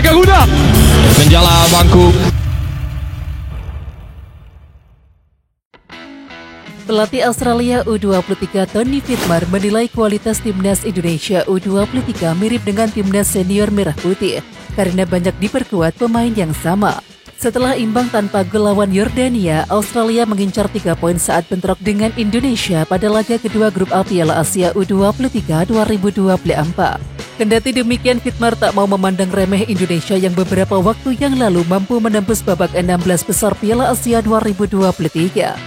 Garuda. Menjala bangku. Pelatih Australia U23 Tony Fittmar menilai kualitas timnas Indonesia U23 mirip dengan timnas senior Merah Putih karena banyak diperkuat pemain yang sama. Setelah imbang tanpa gol lawan Yordania, Australia mengincar 3 poin saat bentrok dengan Indonesia pada laga kedua grup A Piala Asia U23 2024. Kendati demikian, Fittmar tak mau memandang remeh Indonesia yang beberapa waktu yang lalu mampu menembus babak 16 besar Piala Asia 2023.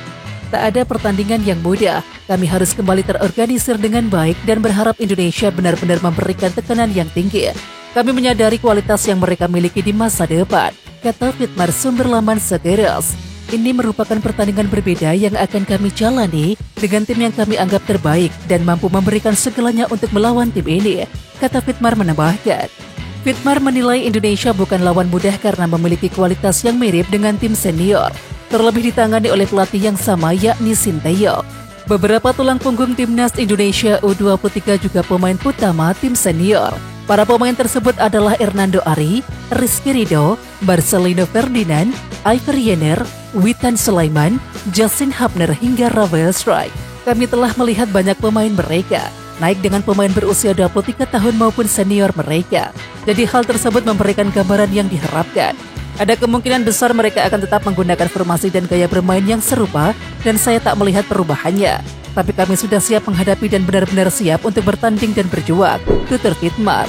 Tak ada pertandingan yang mudah, kami harus kembali terorganisir dengan baik dan berharap Indonesia benar-benar memberikan tekanan yang tinggi. Kami menyadari kualitas yang mereka miliki di masa depan, kata Fittmar sumber laman Sekeras. Ini merupakan pertandingan berbeda yang akan kami jalani dengan tim yang kami anggap terbaik dan mampu memberikan segalanya untuk melawan tim ini, kata Fittmar menambahkan. Fittmar menilai Indonesia bukan lawan mudah karena memiliki kualitas yang mirip dengan tim senior, terlebih ditangani oleh pelatih yang sama yakni Sinteyong. Beberapa tulang punggung timnas Indonesia U23 juga pemain utama tim senior. Para pemain tersebut adalah Hernando Ari, Rizky Ridho, Marcelino Ferdinand, Iver Jenner, Witan Sulaiman, Justin Hubner hingga Rafael Strike. Kami telah melihat banyak pemain mereka naik dengan pemain berusia 23 tahun maupun senior mereka. Jadi hal tersebut memberikan gambaran yang diharapkan. Ada kemungkinan besar mereka akan tetap menggunakan formasi dan gaya bermain yang serupa dan saya tak melihat perubahannya. Tapi kami sudah siap menghadapi dan benar-benar siap untuk bertanding dan berjuang, tutur Fittmar.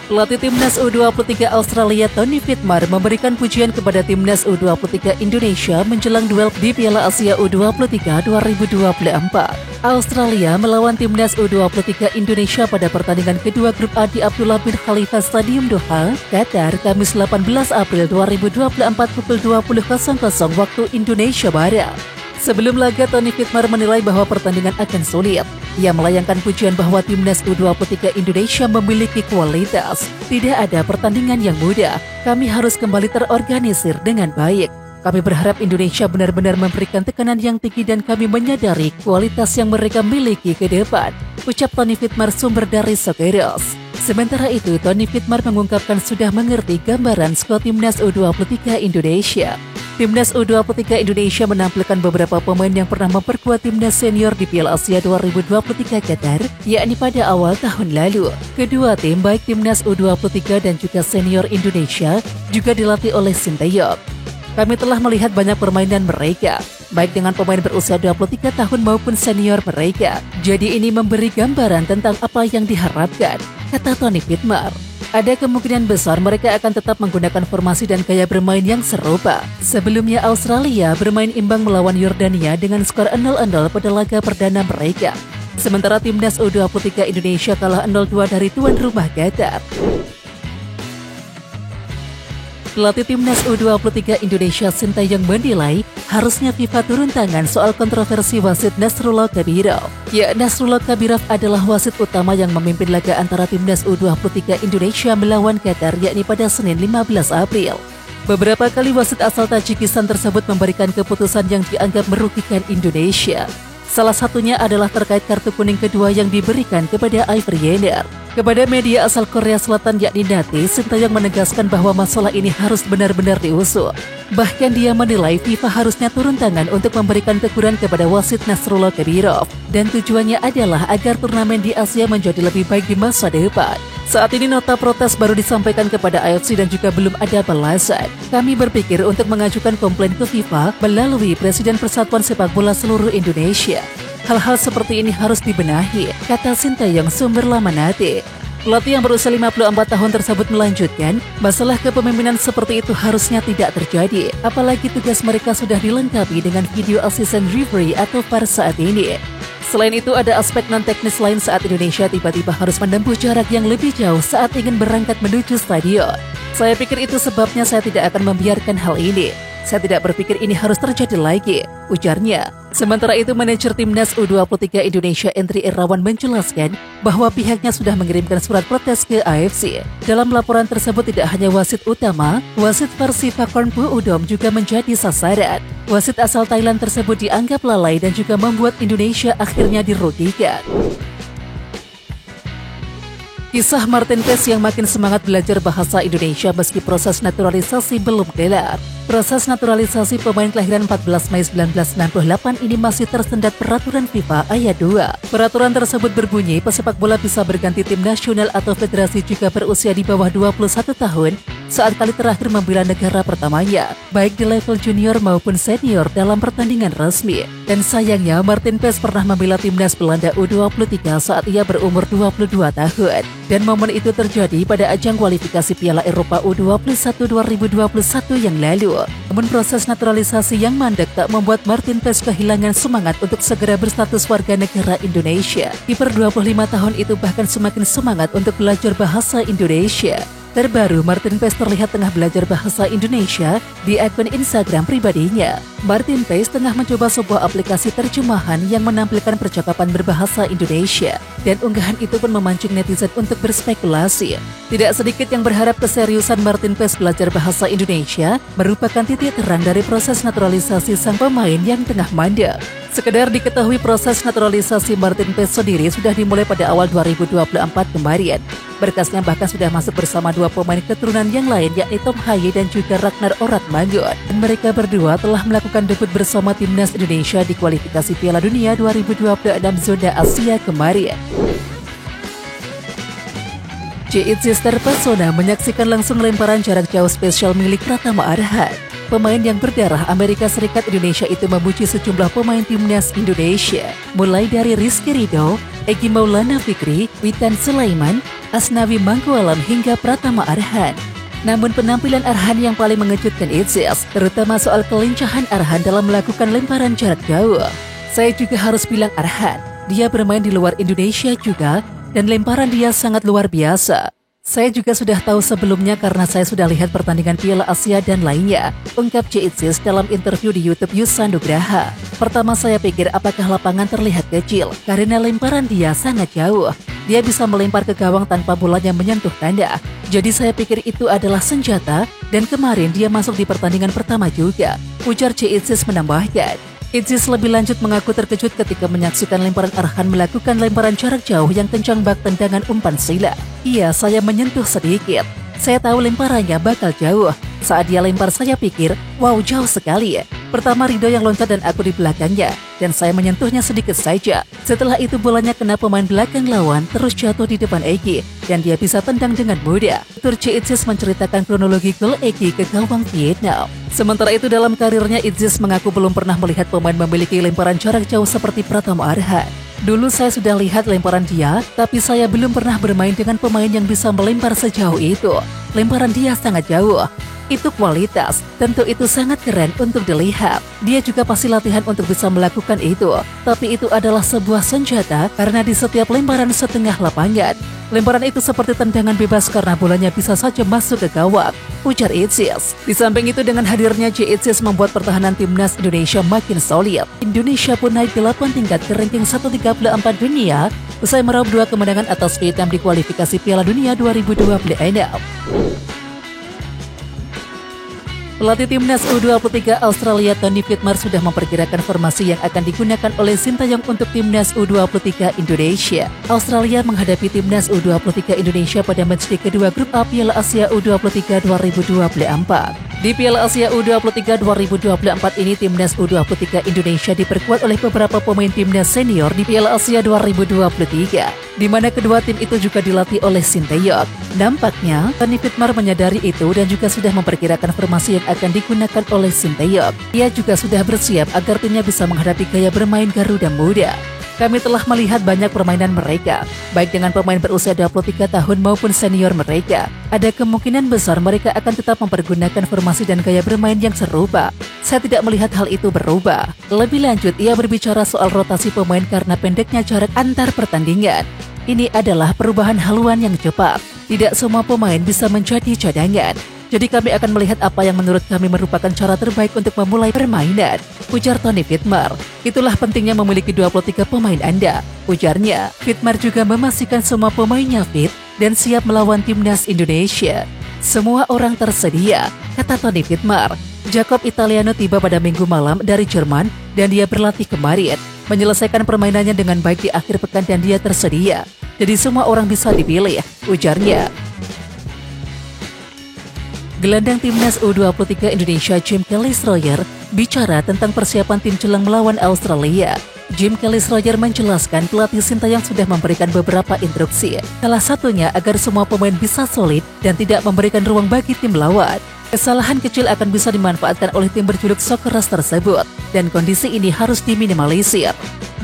Pelatih timnas U23 Australia Tony Fittmar memberikan pujian kepada timnas U23 Indonesia menjelang duel di Piala Asia U23 2024. Australia melawan timnas U23 Indonesia pada pertandingan kedua grup A di Abdullah bin Khalifa Stadium Doha, Qatar, Kamis 18 April 2024 pukul 20.00 waktu Indonesia Barat. Sebelum laga, Tony Fittmar menilai bahwa pertandingan akan sulit. Ia melayangkan pujian bahwa timnas U23 Indonesia memiliki kualitas. Tidak ada pertandingan yang mudah. Kami harus kembali terorganisir dengan baik. Kami berharap Indonesia benar-benar memberikan tekanan yang tinggi dan kami menyadari kualitas yang mereka miliki ke depan, ucap Tony Fittmar sumber dari Sekeras. Sementara itu, Tony Fittmar mengungkapkan sudah mengerti gambaran skuad timnas U23 Indonesia. Timnas U23 Indonesia menampilkan beberapa pemain yang pernah memperkuat timnas senior di Piala Asia 2023 Qatar, yakni pada awal tahun lalu. Kedua tim, baik timnas U23 dan juga senior Indonesia, juga dilatih oleh Sinteyong. Kami telah melihat banyak permainan mereka, baik dengan pemain berusia 23 tahun maupun senior mereka. Jadi ini memberi gambaran tentang apa yang diharapkan, kata Tony Fittmar. Ada kemungkinan besar mereka akan tetap menggunakan formasi dan gaya bermain yang serupa. Sebelumnya Australia bermain imbang melawan Yordania dengan skor 0-0 pada laga perdana mereka. Sementara timnas U23 Indonesia kalah 0-2 dari tuan rumah Qatar. Pelatih timnas U23 Indonesia Sinteyong menilai harusnya FIFA turun tangan soal kontroversi wasit Nasrullah Kabirov. Ya, Nasrullah Kabirov adalah wasit utama yang memimpin laga antara timnas U23 Indonesia melawan Qatar, yakni pada Senin 15 April. Beberapa kali wasit asal Tajikistan tersebut memberikan keputusan yang dianggap merugikan Indonesia. Salah satunya adalah terkait kartu kuning kedua yang diberikan kepada Iver Jenner. Kepada media asal Korea Selatan yakni Nate, Sinteyong menegaskan bahwa masalah ini harus benar-benar diusut. Bahkan dia menilai FIFA harusnya turun tangan untuk memberikan teguran kepada wasit Nasrullah Kabirov. Dan tujuannya adalah agar turnamen di Asia menjadi lebih baik di masa depan. Saat ini nota protes baru disampaikan kepada AFC dan juga belum ada balasan. Kami berpikir untuk mengajukan komplain ke FIFA melalui Presiden Persatuan Sepak Bola Seluruh Indonesia. Hal-hal seperti ini harus dibenahi, kata Sinteyong sumber laman Nate. Pelatih yang berusia 54 tahun tersebut melanjutkan, masalah kepemimpinan seperti itu harusnya tidak terjadi, apalagi tugas mereka sudah dilengkapi dengan video assistant referee atau VAR saat ini. Selain itu, ada aspek non-teknis lain saat Indonesia tiba-tiba harus menempuh jarak yang lebih jauh saat ingin berangkat menuju stadion. Saya pikir itu sebabnya saya tidak akan membiarkan hal ini. Saya tidak berpikir ini harus terjadi lagi, ujarnya. Sementara itu, manajer timnas U23 Indonesia Endri Irawan menjelaskan bahwa pihaknya sudah mengirimkan surat protes ke AFC. Dalam laporan tersebut tidak hanya wasit utama, wasit Persipakorn Udom juga menjadi sasaran. Wasit asal Thailand tersebut dianggap lalai dan juga membuat Indonesia akhirnya dirugikan. Kisah Martin Paes yang makin semangat belajar bahasa Indonesia meski proses naturalisasi belum kelar. Proses naturalisasi pemain kelahiran 14 Mei 1998 ini masih tersendat peraturan FIFA ayat 2. Peraturan tersebut berbunyi pesepak bola bisa berganti tim nasional atau federasi jika berusia di bawah 21 tahun saat kali terakhir membela negara pertamanya, baik di level junior maupun senior dalam pertandingan resmi. Dan sayangnya Martin Paes pernah membela timnas Belanda U23 saat ia berumur 22 tahun. Dan momen itu terjadi pada ajang kualifikasi Piala Eropa U21 2021 yang lalu. Namun proses naturalisasi yang mandek tak membuat Martin Paes kehilangan semangat untuk segera berstatus warga negara Indonesia. Kiper 25 tahun itu bahkan semakin semangat untuk belajar bahasa Indonesia. Terbaru, Martin Paes terlihat tengah belajar bahasa Indonesia di akun Instagram pribadinya. Martin Paes tengah mencoba sebuah aplikasi terjemahan yang menampilkan percakapan berbahasa Indonesia. Dan unggahan itu pun memancing netizen untuk berspekulasi. Tidak sedikit yang berharap keseriusan Martin Paes belajar bahasa Indonesia merupakan titik terang dari proses naturalisasi sang pemain yang tengah mandek. Sekedar diketahui proses naturalisasi Martin Paes sendiri sudah dimulai pada awal 2024 kemarin. Berkasnya bahkan sudah masuk bersama dua pemain keturunan yang lain yakni Tom Haye dan juga Ragnar Oratmangun. Dan mereka berdua telah melakukan debut bersama timnas Indonesia di kualifikasi Piala Dunia 2026 zona Asia kemarin. J.Itzis terpesona menyaksikan langsung lemparan jarak jauh spesial milik Pratama Arhan. Pemain yang berdarah Amerika Serikat Indonesia itu memuji sejumlah pemain timnas Indonesia, mulai dari Rizky Ridho, Egy Maulana Fikri, Witan Sulaiman, Asnawi Mangkualam hingga Pratama Arhan. Namun penampilan Arhan yang paling mengejutkan Itzis, terutama soal kelincahan Arhan dalam melakukan lemparan jarak jauh. Saya juga harus bilang Arhan, dia bermain di luar Indonesia juga, dan lemparan dia sangat luar biasa. Saya juga sudah tahu sebelumnya karena saya sudah lihat pertandingan Piala Asia dan lainnya, ungkap J.Itzis dalam interview di YouTube Yusa Nugraha. Pertama saya pikir apakah lapangan terlihat kecil karena lemparan dia sangat jauh. Dia bisa melempar ke gawang tanpa bolanya menyentuh tanda. Jadi saya pikir itu adalah senjata dan kemarin dia masuk di pertandingan pertama juga, ujar J.Itzis menambahkan. Itzis lebih lanjut mengaku terkejut ketika menyaksikan lemparan Arhan melakukan lemparan jarak jauh yang kencang bak tendangan umpan silat. Iya, saya menyentuh sedikit. Saya tahu lemparannya bakal jauh. Saat dia lempar saya pikir, wow jauh sekali ya. Pertama Ridho yang loncat dan aku di belakangnya, dan saya menyentuhnya sedikit saja. Setelah itu bolanya kena pemain belakang lawan terus jatuh di depan Egy, dan dia bisa tendang dengan mudah. Tur J.Itzis menceritakan kronologi gol Egy ke gawang Vietnam. Sementara itu dalam karirnya Itzis mengaku belum pernah melihat pemain memiliki lemparan jarak jauh seperti Pratama Arhan. Dulu saya sudah lihat lemparan dia, tapi saya belum pernah bermain dengan pemain yang bisa melempar sejauh itu. Lemparan dia sangat jauh. Itu kualitas, tentu itu sangat keren untuk dilihat. Dia juga pasti latihan untuk bisa melakukan itu. Tapi itu adalah sebuah senjata karena di setiap lemparan setengah lapangan. Lemparan itu seperti tendangan bebas karena bolanya bisa saja masuk ke gawang, ujar Itzis. Di samping itu dengan hadirnya J.Itzis membuat pertahanan timnas Indonesia makin solid. Indonesia pun naik 8 tingkat ke ranking 134 dunia usai meraup 2 kemenangan atas Vietnam di kualifikasi Piala Dunia 2026. Pelatih timnas U23 Australia Tony Whitmer sudah memperkirakan formasi yang akan digunakan oleh Sintayong untuk timnas U23 Indonesia. Australia menghadapi timnas U23 Indonesia pada matchday kedua grup A Piala Asia U23 2024. Di Piala Asia U23 2024 ini timnas U23 Indonesia diperkuat oleh beberapa pemain timnas senior di Piala Asia 2023, di mana kedua tim itu juga dilatih oleh Sintayong. Nampaknya Tony Whitmer menyadari itu dan juga sudah memperkirakan formasi yang akan digunakan oleh Sintayong. Ia juga sudah bersiap agar timnya bisa menghadapi gaya bermain Garuda Muda. Kami telah melihat banyak permainan mereka, baik dengan pemain berusia 23 tahun maupun senior mereka. Ada kemungkinan besar mereka akan tetap mempergunakan formasi dan gaya bermain yang serupa. Saya tidak melihat hal itu berubah. Lebih lanjut, ia berbicara soal rotasi pemain karena pendeknya jarak antar pertandingan. Ini adalah perubahan haluan yang cepat. Tidak semua pemain bisa menjadi cadangan. Jadi kami akan melihat apa yang menurut kami merupakan cara terbaik untuk memulai permainan, ujar Tony Whitmer. Itulah pentingnya memiliki 23 pemain Anda, ujarnya. Whitmer juga memastikan semua pemainnya fit dan siap melawan timnas Indonesia. Semua orang tersedia, kata Tony Whitmer. Jacob Italiano tiba pada Minggu malam dari Jerman dan dia berlatih kemarin, menyelesaikan permainannya dengan baik di akhir pekan dan dia tersedia. jadi semua orang bisa dipilih, ujarnya. Gelandang timnas U23 Indonesia Jim Kelly-Schroyer bicara tentang persiapan tim jelang melawan Australia. Jim Kelly-Schroyer menjelaskan pelatih Sintayong sudah memberikan beberapa instruksi. Salah satunya agar semua pemain bisa solid dan tidak memberikan ruang bagi tim lawan. Kesalahan kecil akan bisa dimanfaatkan oleh tim berjuluk Socceroos tersebut, dan kondisi ini harus diminimalisir.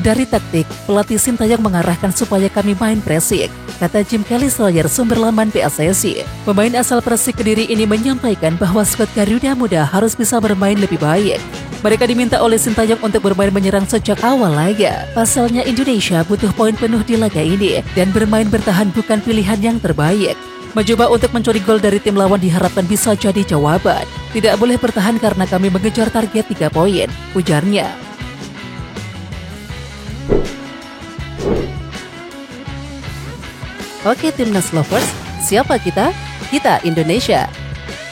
Dari taktik, pelatih Sintayong mengarahkan supaya kami main pressing, kata Jim Kelly-Schroyer, sumber laman PSSI. Pemain asal Persik Kediri ini menyampaikan bahwa skuad Garuda Muda harus bisa bermain lebih baik. Mereka diminta oleh Sintayong untuk bermain menyerang sejak awal laga. Pasalnya Indonesia butuh poin penuh di laga ini, dan bermain bertahan bukan pilihan yang terbaik. Mencoba untuk mencuri gol dari tim lawan diharapkan bisa jadi jawaban. Tidak boleh bertahan karena kami mengejar target 3 poin, ujarnya. Oke Timnas Lovers, siapa kita? Kita Indonesia.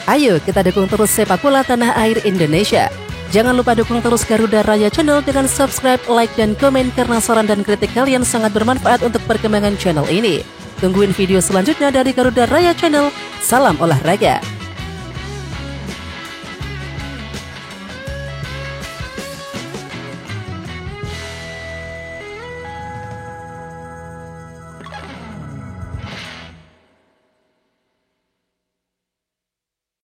Ayo kita dukung terus sepak bola tanah air Indonesia. Jangan lupa dukung terus Garuda Raya Channel dengan subscribe, like, dan komen karena saran dan kritik kalian sangat bermanfaat untuk perkembangan channel ini. Tungguin video selanjutnya dari Garuda Raya Channel. Salam olahraga.